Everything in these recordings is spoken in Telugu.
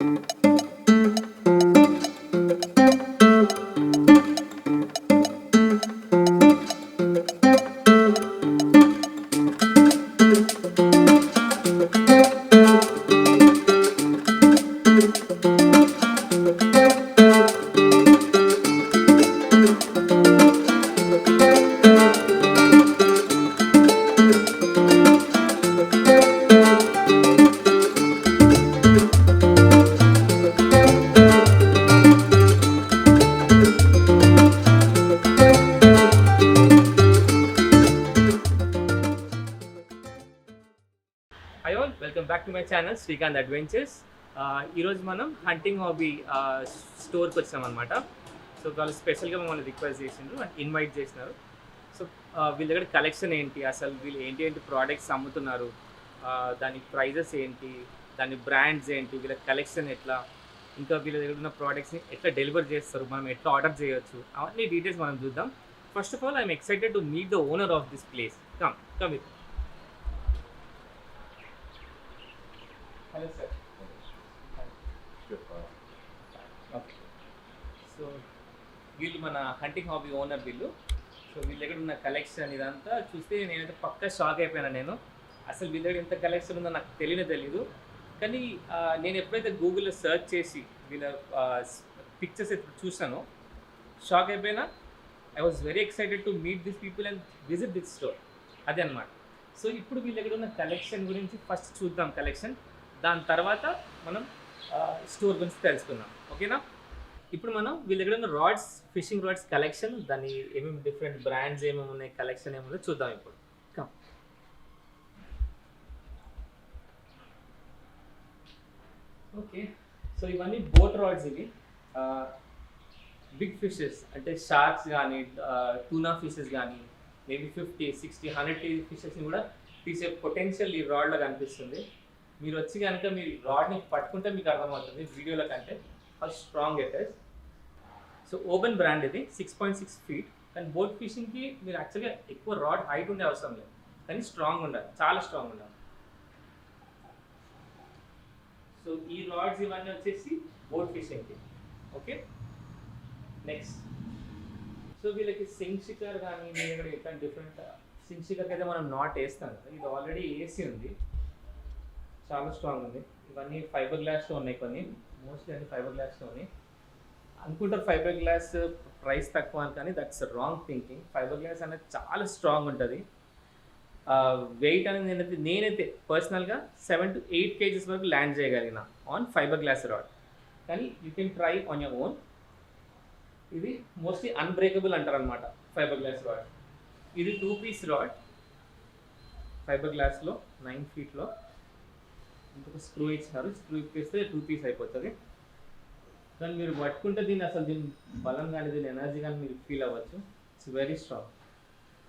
High all welcome back to my channel Srikanth adventures. ఈరోజు మనం హంటింగ్ హాబీ స్టోర్కి వచ్చామన్నమాట. సో వాళ్ళు స్పెషల్గా మమ్మల్ని రిక్వెస్ట్ చేసిండ్రు అండ్ ఇన్వైట్ చేసినారు. సో వీళ్ళ దగ్గర కలెక్షన్ ఏంటి, అసలు వీళ్ళు ఏంటి ఏంటి ప్రోడక్ట్స్ అమ్ముతున్నారు, దాని ప్రైజెస్ ఏంటి, దాని బ్రాండ్స్ ఏంటి, వీళ్ళ కలెక్షన్ ఎట్లా, ఇంకా వీళ్ళ దగ్గర ఉన్న ప్రోడక్ట్స్ని ఎట్లా డెలివర్ చేస్తారు, మనం ఎట్లా ఆర్డర్ చేయొచ్చు, అవన్నీ డీటెయిల్స్ మనం చూద్దాం. First of all I'm excited to meet the owner of this place. Come with. Hello sir. Okay. So వీళ్ళు మన హంటింగ్ హాబీ ఓనర్ వీళ్ళు. సో వీళ్ళ దగ్గర ఉన్న కలెక్షన్ ఇదంతా చూస్తే నేనైతే పక్కా షాక్ అయిపోయాను. నేను అసలు వీళ్ళ దగ్గర ఎంత కలెక్షన్ ఉందో నాకు తెలీదు. కానీ నేను ఎప్పుడైతే గూగుల్లో సెర్చ్ చేసి వీళ్ళ పిక్చర్స్ ఎప్పుడు చూసానో షాక్ అయిపోయినా. I was very excited to meet this people and visit this store. అదే అనమాట. సో ఇప్పుడు వీళ్ళ దగ్గర ఉన్న కలెక్షన్ గురించి ఫస్ట్ చూద్దాం కలెక్షన్, దాని తర్వాత మనం స్టోర్ గురించి తెలుసుకుందాం. ఓకేనా? ఇప్పుడు మనం వీళ్ళ దగ్గర ఉన్న రాడ్స్, ఫిషింగ్ రాడ్స్ కలెక్షన్, దాని ఏమేమి డిఫరెంట్ బ్రాండ్స్ ఏమేమి ఉన్నాయి, కలెక్షన్ ఏముందో చూద్దాం ఇప్పుడు. కమ్. ఓకే. సో ఇవన్నీ బోట్ రాడ్స్. ఇవి బిగ్ ఫిషెస్ అంటే షార్క్స్ కానీ, టూనా ఫిషెస్ కానీ, మేబీ 50, 60, 100 కేజీ ఫిషెస్ని కూడా తీసే పొటెన్షియల్ ఈ రాడ్లో కనిపిస్తుంది. మీరు వచ్చి కనుక మీరు రాడ్ని పట్టుకుంటే మీకు అర్థమవుతుంది వీడియోలో కంటే how strong it is. So open brand ఇది, 6.6 feet. కానీ బోట్ ఫిషింగ్కి మీరు యాక్చువల్గా ఎక్కువ రాడ్ హైట్ ఉండే అవసరం లేదు, కానీ స్ట్రాంగ్ ఉండాలి, చాలా స్ట్రాంగ్ ఉండాలి. సో ఈ రాడ్స్ ఇవన్నీ వచ్చేసి బోట్ ఫిషింగ్కి. ఓకే. నెక్స్ట్, సో వీళ్ళకి సింక్ షికర్ కానీ మీ దగ్గర ఎట్లా డిఫరెంట్ సింక్ షికర్కి అయితే మనం నాట్ వేస్తాం కదా, ఇది ఆల్రెడీ ఏసీ ఉంది, చాలా స్ట్రాంగ్ ఉంది. ఇవన్నీ ఫైబర్ గ్లాస్లో ఉన్నాయి, కొన్ని మోస్ట్లీ అన్ని ఫైబర్ గ్లాస్లో ఉన్నాయి. అనుకుంటారు ఫైబర్ గ్లాస్ ప్రైస్ తక్కువ అని, కానీ that's wrong thinking. Fibre glass అనేది చాలా స్ట్రాంగ్ ఉంటుంది. వెయిట్ అనేది నేనైతే పర్సనల్గా 7 to 8 kgs వరకు ల్యాండ్ చేయగలిగిన ఆన్ ఫైబర్ గ్లాస్ రాడ్. కానీ you can try on your own. ఇది మోస్ట్లీ అన్బ్రేకబుల్ అంటారు అనమాట ఫైబర్ గ్లాస్ రాడ్. ఇది 2-piece రాడ్ ఫైబర్ గ్లాస్లో 9 feetలో. ఇంకొక స్క్రూ ఇచ్చినారు, స్క్రూ ఇప్పేస్తే 2 piece అయిపోతుంది. దాన్ని మీరు పట్టుకుంటే దీన్ని అసలు దీని బలం కానీ దీని ఎనర్జీ కానీ మీరు ఫీల్ అవ్వచ్చు. It's very strong.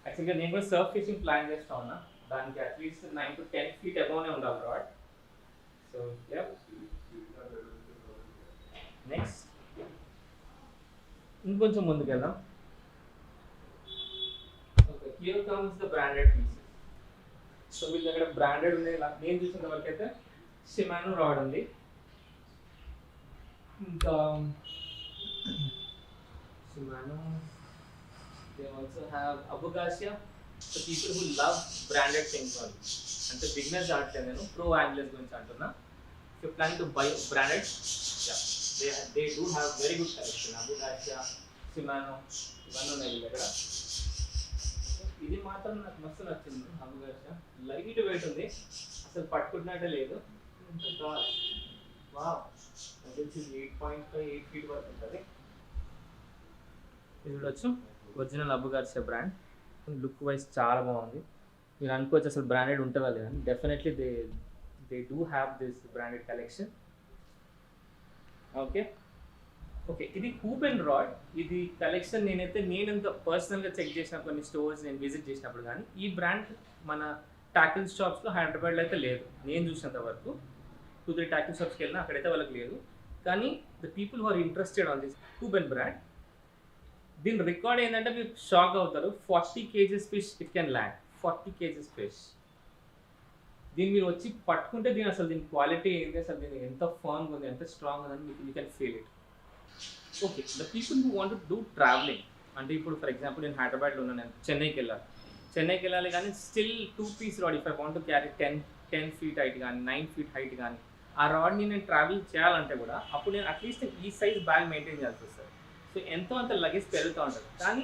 యాక్చువల్గా నేను కూడా సర్ఫ్ ఫిషింగ్ ప్లాన్ చేస్తా ఉన్నా, దానికి అట్లీస్ట్ 9 to 10 feet అబౌవ్నే ఉండాలి రాడ్. సో నెక్స్ట్ ఇంకొంచెం ముందుకు వెళ్దాం. Okay, here comes the branded pieces. So వీళ్ళ దగ్గర బ్రాండెడ్ ఉంది. నేను చూసిన వరకు అయితే షిమానో రాడ్ ఉంది, ఇంకా Shimano. They also have Abu Garcia. So people who love branded things వాళ్ళు, అంటే బిగినర్స్ ఆడతాను నేను, ప్రో యాంగ్లర్స్ గురించి అంటున్నా. If you plan to buy branded, they do have very good collection. Abu Garcia, Shimano ఇవన్నీ ఉన్నాయి వీళ్ళ దగ్గర. ఇది మాత్రం నాకు మస్తు నచ్చింది. అబుగాసియా లైట్ వెయిట్ ఉంది, అసలు పట్టుకుంటున్నట్టే లేదు. వావ్, తెలిసి 8.5, 8 feet వరకు ఉంటుంది. ఇది చూడొచ్చు, ఒరిజినల్ అబుగాసియా బ్రాండ్. లుక్ వైజ్ చాలా బాగుంది. మీరు అనుకోవచ్చు అసలు బ్రాండెడ్ ఉంటుందా లేదని. Definitely they do have this branded collection. Okay. ఇది హూప్ అండ్ రాడ్. ఇది కలెక్షన్ నేనంత పర్సనల్గా చెక్ చేసిన కొన్ని స్టోర్స్ నేను విజిట్ చేసినప్పుడు, కానీ ఈ బ్రాండ్ మన టాకిల్ షాప్స్లో హైదరాబాద్లో అయితే లేదు. నేను చూసినంత వరకు 2-3 టాకిల్ షాప్స్కి వెళ్ళినా అక్కడైతే వాళ్ళకి లేదు. కానీ the people who are interested on this hoop and brand, దీని రికార్డ్ ఏంటంటే మీరు షాక్ అవుతారు. 40 kgs fish it can land. 40 kgs fish. దీన్ని మీరు వచ్చి పట్టుకుంటే దీని క్వాలిటీ ఏంటి, అసలు దీని ఎంత ఫర్మ్గా ఉంది, ఎంత స్ట్రాంగ్ ఉందని మీకు you can feel it. Okay, the people who want to do travelling, అంటే ఇప్పుడు ఫర్ ఎగ్జాంపుల్ నేను హైదరాబాద్లో ఉన్నాను, నేను చెన్నైకి వెళ్ళాలి కానీ still 2-piece rod if I want to carry 10 feet height కానీ 9 feet హైట్ కానీ ఆ రాడ్ని నేను ట్రావెల్ చేయాలంటే కూడా అప్పుడు నేను అట్లీస్ట్ ఈ సైజ్ బ్యాగ్ మెయింటైన్ చేయాల్సి వస్తుంది. సో ఎంతో అంత లగేజ్ పెరుగుతూ ఉంటుంది. కానీ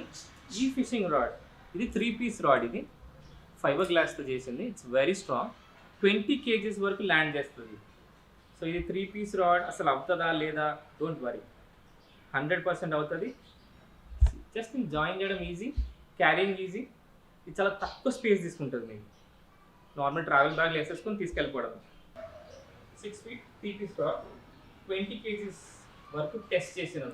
ఈ ఫిషింగ్ రాడ్ ఇది 3-piece రాడ్, ఇది ఫైబర్ గ్లాస్తో చేసింది, ఇట్స్ వెరీ స్ట్రాంగ్, 20 kgs వరకు ల్యాండ్ చేస్తుంది. సో ఇది 3-piece రాడ్ అసలు అవుతుందా లేదా, డోంట్ వరీ, 100% అవుతుంది. జస్ట్ నేను జాయిన్ చేయడం ఈజీ, క్యారింగ్ ఈజీ, ఇది చాలా తక్కువ స్పేస్ తీసుకుంటుంది. మీకు నార్మల్ ట్రావెల్ బ్యాగ్లు వేసేసుకొని తీసుకెళ్ళిపోవడం. 6 feet 3-piece రాడ్ 20 kgs వరకు టెస్ట్ చేసింది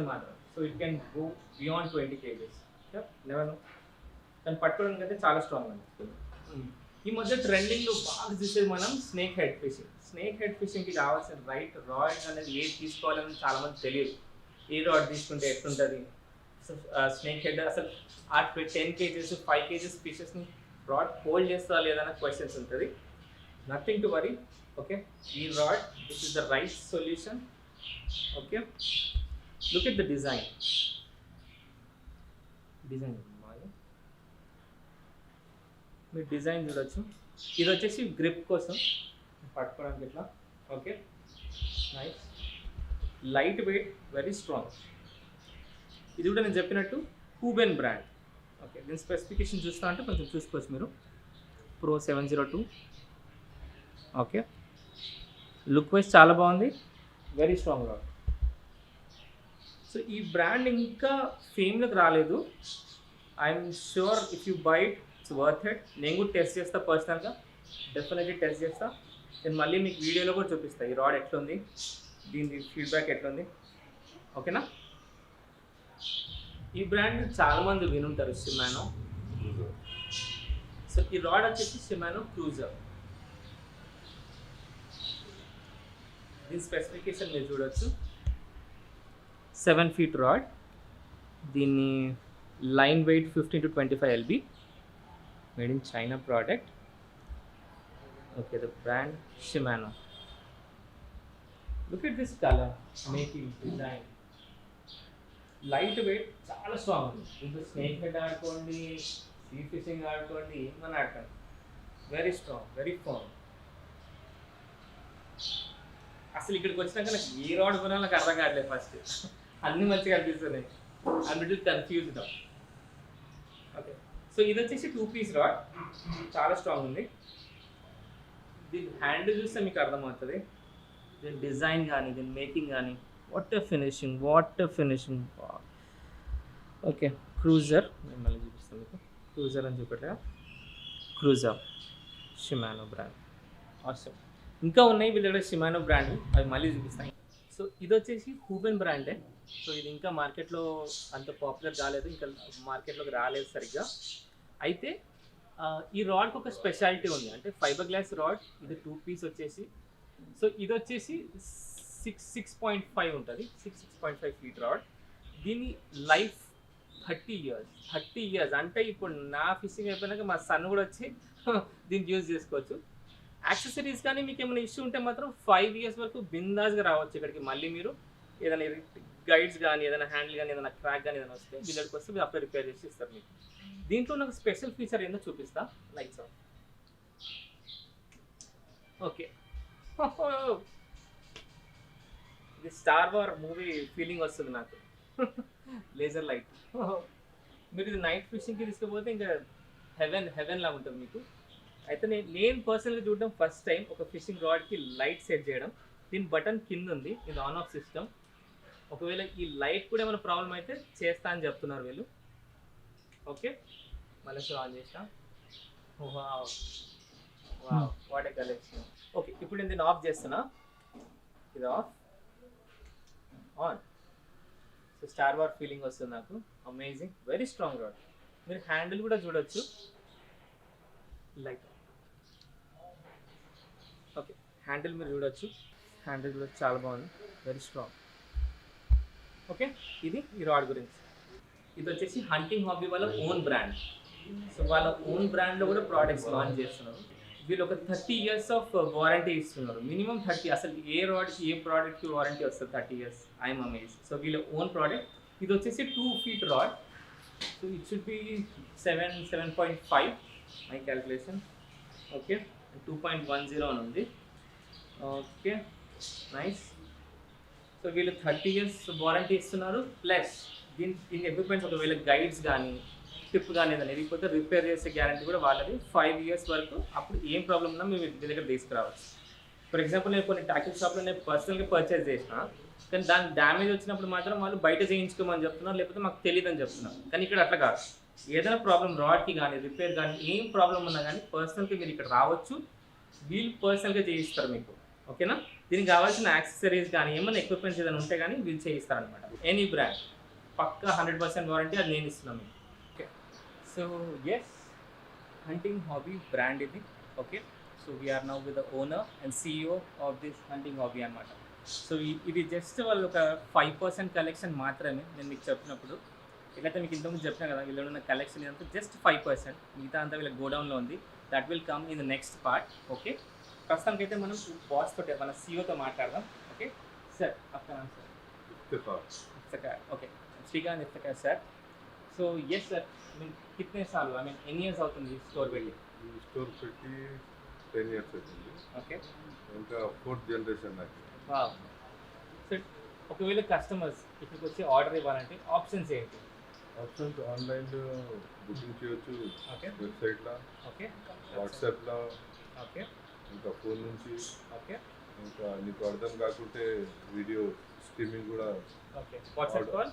మాత్రం. So it can go beyond 20 kgs, never know. దాన్ని పట్టుకోవడానికి అయితే చాలా స్ట్రాంగ్ అండి. ఈ మధ్య ట్రెండింగ్లో బాగా చూసేది మనం స్నేక్ హెడ్ ఫిషింగ్కి కావాల్సిన రైట్ రాడ్ అనేది ఏది తీసుకోవాలని చాలామంది తెలియదు. ఏ రాడ్ తీసుకుంటే ఎట్లుంటుంది, స్నేక్ హెడ్ అసలు ఆ 10 kgs 5 kgs ఫిషెస్ని రాడ్ హోల్డ్ చేస్తా లేదన్న క్వశ్చన్స్ ఉంటుంది. Nothing to worry. ఓకే, ఈ rod this is the right solution. Okay, look at the design మీరు డిజైన్ చూడొచ్చు. ఇది వచ్చేసి గ్రిప్ కోసం పట్టుకోవడానికి ఇట్లా. Okay, nice, light weight, very strong. ఇది కూడా నేను చెప్పినట్టు హూబెన్ బ్రాండ్. ఓకే, దీని స్పెసిఫికేషన్ చూస్తా అంటే కొంచెం చూసుకోవచ్చు మీరు. Pro 702. ఓకే, లుక్ వైజ్ చాలా బాగుంది, వెరీ స్ట్రాంగ్ రాడ్. సో ఈ బ్రాండ్ ఇంకా ఫేమ్లోకి రాలేదు. I'm sure if you by it's worth it. నేను కూడా టెస్ట్ చేస్తా పర్సనల్గా, డెఫినెట్లీ టెస్ట్ చేస్తా. నేను మళ్ళీ మీకు వీడియోలో కూడా చూపిస్తాను ఈ రాడ్ ఎట్లుంది, దీని ఫీడ్బ్యాక్ ఎట్లుంది. ఓకేనా. ఈ బ్రాండ్ చాలామంది వినుంటారు, షిమానో. సో ఈ రాడ్ వచ్చేసి షిమానో క్రూజర్. దీని స్పెసిఫికేషన్ మీరు చూడొచ్చు. 7 feet రాడ్, దీన్ని line weight 15 to 25 lb, made in China product. Okay, the brand Shimano. Look at this colour, making, design, light weight, చాలా స్ట్రాంగ్ ఉంది. ఇంకా స్నేక్ హెడ్ ఆడుకోండి, సీ ఫిషింగ్ ఆడుకోండి, ఏమన్నా ఆడుకోండి, వెరీ స్ట్రాంగ్, వెరీ ఫర్మ్. అసలు ఇక్కడికి వచ్చినాక నాకు ఏ రాడ్ కొనాలో నాకు అర్థం కావట్లేదు. ఫస్ట్ అన్నీ మంచిగా అనిపిస్తున్నాయి, I little confused. Okay, so ఇది వచ్చేసి 2-piece రాడ్, చాలా స్ట్రాంగ్ ఉంది. దీని హ్యాండిల్ చూస్తే మీకు అర్థమవుతుంది, దీని డిజైన్ కానీ దీని మేకింగ్ కానీ, what a finishing. Okay, cruiser, నేను మళ్ళీ చూపిస్తాను మీకు. క్రూజర్ అని చూపెట్టా, క్రూజర్ షిమానో బ్రాండ్. ఆసమ్. ఇంకా ఉన్నాయి వీళ్ళ దగ్గర షిమానో బ్రాండ్, అవి మళ్ళీ చూపిస్తాయి. సో ఇది వచ్చేసి హూబెన్ బ్రాండే. సో ఇది ఇంకా మార్కెట్లో అంత పాపులర్ కాలేదు, ఇంకా మార్కెట్లోకి రాలేదు సరిగ్గా. అయితే ఈ రాడ్కి ఒక స్పెషాలిటీ ఉంది, అంటే ఫైబర్ గ్లాస్ రాడ్. ఇది 2-piece వచ్చేసి, సో ఇది వచ్చేసి 6.5 ఉంటుంది, 6.5 feet రాడ్. దీని లైఫ్ 30 years. అంటే ఇప్పుడు నా ఫిషింగ్ అయిపోయినాక మా సన్ కూడా వచ్చి దీన్ని యూజ్ చేసుకోవచ్చు. యాక్సెసరీస్ కానీ మీకు ఏమైనా ఇష్యూ ఉంటే మాత్రం 5 years వరకు బిందాస్గా రావచ్చు ఇక్కడికి. మళ్ళీ మీరు ఏదైనా గైడ్స్ కానీ, ఏదైనా హ్యాండిల్ కానీ, ఏదైనా క్రాక్ కానీ ఏదైనా వస్తే వీళ్ళకి వస్తే మీరు అప్పుడే రిపేర్ చేసి ఇస్తారు మీకు. దీంట్లో నాకు స్పెషల్ ఫీచర్ ఏందో చూపిస్తా. Lights on. ఓకే, ఇది స్టార్ వార్ మూవీ ఫీలింగ్ వస్తుంది నాకు. Laser light. మీరు ఇది నైట్ ఫిషింగ్కి తీసుకుపోతే ఇంకా హెవెన్ లా ఉంటుంది మీకు. అయితే నేను పర్సనల్గా చూడడం ఫస్ట్ టైం ఒక ఫిషింగ్ రాడ్కి లైట్ సెట్ చేయడం. దీని బటన్ కింద ఉంది, ఇది ఆన్ ఆఫ్ సిస్టమ్. ఒకవేళ ఈ లైట్ కూడా ఏమైనా ప్రాబ్లం అయితే చేస్తా అని చెప్తున్నారు వీళ్ళు. ఓకే, మళ్ళీ ఆన్ చేసిన. What a collection. ఓకే, ఇప్పుడు నేను దీన్ని ఆఫ్ చేస్తున్నా. ఇది of, on. So star war feeling వస్తుంది నాకు. Amazing, very strong rod. మీరు హ్యాండిల్ కూడా చూడొచ్చు, లైట్. ఓకే, హ్యాండిల్ మీరు చూడొచ్చు, హ్యాండిల్ కూడా చాలా బాగుంది, వెరీ స్ట్రాంగ్. ఓకే, ఇది ఈ రాడ్ గురించి. ఇది వచ్చేసి హంటింగ్ హాబీ వాళ్ళ ఓన్ బ్రాండ్. సో వాళ్ళ ఓన్ బ్రాండ్లో కూడా ప్రోడక్ట్స్ లాంచ్ చేస్తున్నారు. వీళ్ళు ఒక 30 years ఆఫ్ వారంటీ ఇస్తున్నారు. మినిమం 30. అసలు ఏ రాడ్కి ఏ ప్రోడక్ట్కి వారంటీ వస్తుంది 30 years. I'm amaze. సో వీళ్ళ ఓన్ ప్రోడక్ట్ ఇది వచ్చేసి 2 feet rod. So it should be 7.5 my calculation. Okay 2.10 అని ఉంది. Okay nice. సో వీళ్ళు 30 years వారంటీ ఇస్తున్నారు. ప్లస్ దీని ఎక్విప్మెంట్స్ ఒకవేళ గైడ్స్ కానీ టిప్ కానీ ఏదైనా లేకపోతే రిపేర్ చేసే గ్యారంటీ కూడా వాళ్ళది 5 years వరకు. అప్పుడు ఏం ప్రాబ్లం ఉన్నా మేము మీ దగ్గర తీసుకురావచ్చు. ఫర్ ఎగ్జాంపుల్ నేను కొన్ని టాకిల్ షాప్లో నేను పర్సనల్గా పర్చేస్ చేసిన, కానీ దాని డ్యామేజ్ వచ్చినప్పుడు మాత్రం వాళ్ళు బయట చేయించుకోమని చెప్తున్నారు, లేకపోతే మాకు తెలియదని చెప్తున్నారు. కానీ ఇక్కడ అట్లా కాదు. ఏదైనా ప్రాబ్లం రాడ్కి కానీ రిపేర్ కానీ ఏం ప్రాబ్లం ఉన్నా కానీ పర్సనల్గా మీరు ఇక్కడ రావచ్చు, వీళ్ళు పర్సనల్గా చేయిస్తారు మీకు. ఓకేనా? దీనికి కావాల్సిన యాక్సెసరీస్ కానీ ఏమైనా ఎక్విప్మెంట్స్ ఏదైనా ఉంటే కానీ వీళ్ళు చేయిస్తారనమాట. ఎనీ బ్రాండ్ పక్కా 100% వారంటీ అది నేను ఇస్తున్నాను మీకు. Okay so yes, hunting hobby brand ఇది. Okay so we are now with the owner and CEO of this hunting hobby అనమాట. సో ఇది జస్ట్ వాళ్ళు ఒక 5% కలెక్షన్ మాత్రమే. నేను మీకు చెప్పినప్పుడు ఎట్లయితే మీకు ఇంతకుముందు చెప్పినా కదా, వీళ్ళు ఉన్న కలెక్షన్ ఇదంతా జస్ట్ 5%. మిగతా అంతా వీళ్ళ గోడౌన్లో ఉంది. That will come in the next part. Okay ప్రస్తుతానికైతే మనం బాస్ తోటి మన CEOతో మాట్లాడదాం. ఓకే సార్ आपका नाम sir? Okay Srikanth Iftikhar sir. So yes sir, కితనే సార్లు ఐ మీన్ ఎన్ని ఇయర్స్ అవుతుంది స్టోర్ పెట్టి? స్టోర్ పెట్టి 10 years అవుతుంది. ఓకే ఇంకా 4th generation నాకు. సో ఒకవేళ కస్టమర్స్ ఇక్కడికి వచ్చి ఆర్డర్ ఇవ్వాలంటే ఆప్షన్స్ ఏంటి? ఆప్షన్స్ ఆన్లైన్లో బుకింగ్ చేయొచ్చు, ఓకే వెబ్సైట్లో, ఓకే వాట్సాప్లో, ఓకే ఇంకా ఫోన్ నుంచి, ఓకే ఇంకా నీకు అర్థం కాకుంటే వీడియో స్ట్రీమింగ్ కూడా, okay WhatsApp call,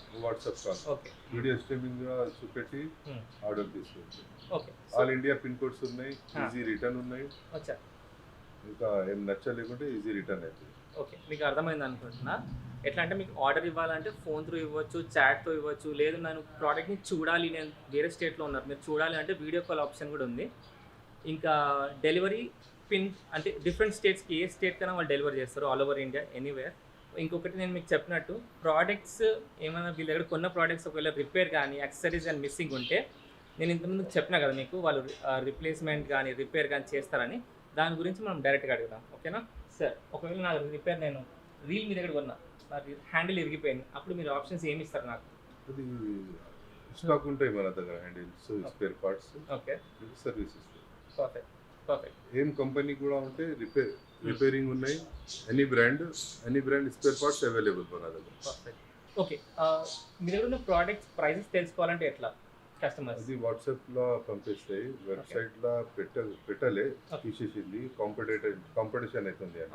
okay video streaming కూడా చూపెట్టి ఆర్డర్ తీసుకోవచ్చు. Okay all India pin codes ఉన్నాయి, ఈజీ రిటర్న్ ఉన్నాయి. వచ్చా ఇంకా ఏం నచ్చలేకుంటే ఈజీ రిటర్న్ అవుతుంది. ఓకే మీకు అర్థమైంది అనుకుంటున్నా. ఎట్లా అంటే మీకు ఆర్డర్ ఇవ్వాలంటే ఫోన్ త్రూ ఇవ్వచ్చు, చాట్తో ఇవ్వచ్చు, లేదు నేను ప్రోడక్ట్ని చూడాలి, నేను వేరే స్టేట్లో ఉన్నారు మీరు చూడాలి అంటే వీడియో కాల్ ఆప్షన్ కూడా ఉంది. ఇంకా డెలివరీ పిన్ అంటే డిఫరెంట్ స్టేట్స్కి ఏ స్టేట్ కన్నా వాళ్ళు డెలివరీ చేస్తారు, ఆల్ ఓవర్ ఇండియా ఎనీవేర్. ఇంకొకటి నేను మీకు చెప్పినట్టు ప్రోడక్ట్స్ ఏమైనా వీళ్ళ దగ్గర కొన్న ప్రోడక్ట్స్ ఒకవేళ రిపేర్ కానీ యాక్సెసరీస్ కానీ మిస్సింగ్ ఉంటే నేను ఇంతకుముందు చెప్పినా కదా మీకు, వాళ్ళు రిప్లేస్మెంట్ కానీ రిపేర్ కానీ చేస్తారని. దాని గురించి మనం డైరెక్ట్గా అడుగుదాం. ఓకేనా సార్? ఒకవేళ నా రిపేర్ నేను రీల్ మీ దగ్గర కొన్నా, నా హ్యాండిల్ ఇరిగిపోయింది, అప్పుడు మీరు ఆప్షన్స్ ఏమి ఇస్తారు నాకు? అది స్టాక్ ఉంటాయి మన దగ్గర handles, spare parts, okay services. Perfect perfect. ఏం కంపెనీ కూడా ఉంటే రిపేరింగ్ ఉన్నాయి. Any brand spare parts available మన దగ్గర. పర్ఫెక్ట్. ఓకే మీ దగ్గర ఉన్న ప్రోడక్ట్స్ ప్రైసెస్ తెలుసుకోవాలంటే ఎట్లా కస్టమర్స్? అది వాట్సాప్లో పంపిస్తాయి, వెబ్సైట్లో పెట్టలే, తీసేసింది. కాంపిటీషన్ అవుతుంది అని.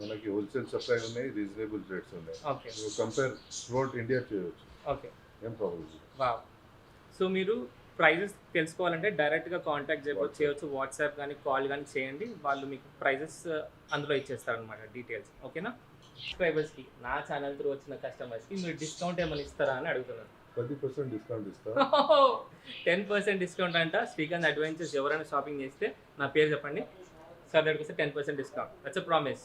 మనకి హోల్సేల్ సప్లై ఉన్నాయి, రీజనబుల్ రేట్స్ ఉన్నాయి. ఓకే కంపేర్ త్రూఅవుట్ ఇండియా చేయవచ్చు. ఓకే ఏం ప్రాబ్లం. వావ్. సో మీరు ప్రైజెస్ తెలుసుకోవాలంటే డైరెక్ట్గా కాంటాక్ట్ చేయవచ్చు, వాట్సాప్ కానీ కాల్ కానీ చేయండి, వాళ్ళు మీకు ప్రైజెస్ అందులో ఇచ్చేస్తారనమాట డీటెయిల్స్. ఓకేనా? సబ్స్క్రైబర్స్కి నా ఛానల్ త్రూ వచ్చిన కస్టమర్స్కి మీరు డిస్కౌంట్ ఏమైనా ఇస్తారా అని అడుగుతున్నాను. 10% డిస్కౌంట్ ఇస్తా. 10% డిస్కౌంట్ అంట. శ్రీకాంత్ అడ్వెంచర్స్ ఎవరైనా షాపింగ్ చేస్తే నా పేరు చెప్పండి సార్, దగ్గరికి వస్తే 10% డిస్కౌంట్. That's a promise.